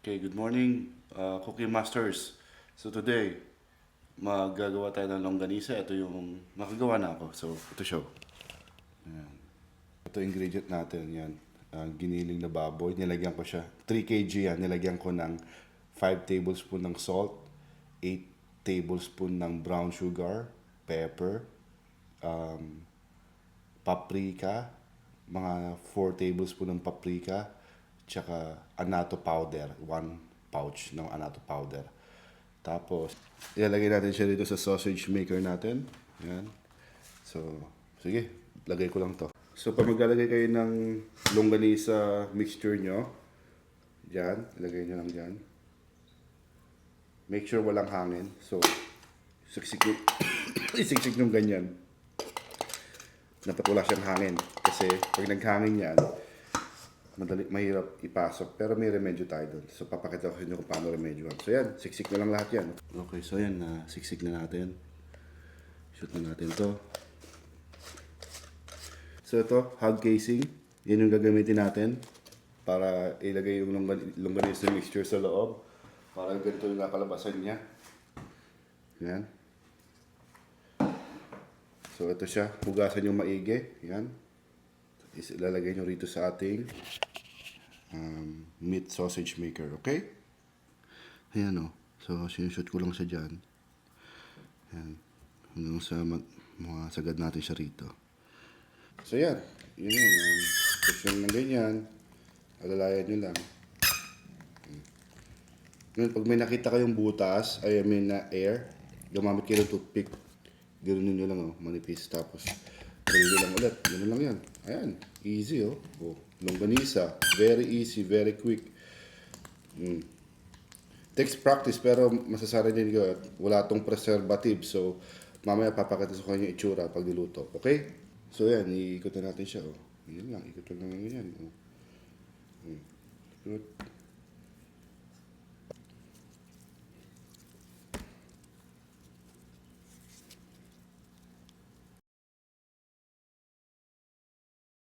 Okay, good morning, Cookie Masters. So today, maggagawa tayo ng longganisa. Ito yung nakagawa na ako. So, ito siya. Ayan. Ito ingredient natin. Yan. Giniling na baboy. Nilagyan ko siya. 3 kg yan. Nilagyan ko ng 5 tablespoon ng salt, 8 tablespoon ng brown sugar, pepper, paprika, mga 4 tablespoon ng paprika, tsaka annatto powder, 1 pouch ng annatto powder. Tapos, ilalagay natin siya dito sa sausage maker natin. Yan. So, sige, lagay ko lang to. So, pag maglalagay kayo ng longganisa mixture nyo, dyan, ilagay nyo lang dyan. Make sure walang hangin. So, isiksik nyo ganyan. Dapat wala siyang hangin. Kasi, pag naghangin yan, mahirap ipasok. Pero may remedyo tayo doon. So, papakita ko sa inyo kung paano remedyohan. So, yan. Siksik na lang lahat yan. Okay, so yan. Siksik na natin. Shoot na natin to. So, ito, hog casing. Yan yung gagamitin natin para ilagay yung longganisa mixture sa loob. Para ganito yung kakalabasan niya. Yan. So, ito siya. Hugasan yung maigi. Yan. Ilalagay nyo rito sa ating meat sausage maker, okay? Ayan o. So, sinushoot ko lang siya dyan. Ayan. Hanggang sa mga sagad natin siya rito. So, yan. Yun yun. Push yung ng ganyan. Alalayan nyo lang. Ngayon, pag may nakita kayong butas, I mean na air, gumamit kayo ng toothpick. Ganunin nyo lang, oh, manipis. Tapos, gano'n lang ulit. Gano'n lang yan. Ayan. Easy, oh. Oh, longganisa. Very easy, very quick. Takes practice, pero masasabi din ko, wala tong preservative. So, mamaya papakita sa kanya yung itsura pag niluto. Okay? So, yan. Iikot na natin siya, oh. Yan lang. Ikot lang yan. Oh. Ikot.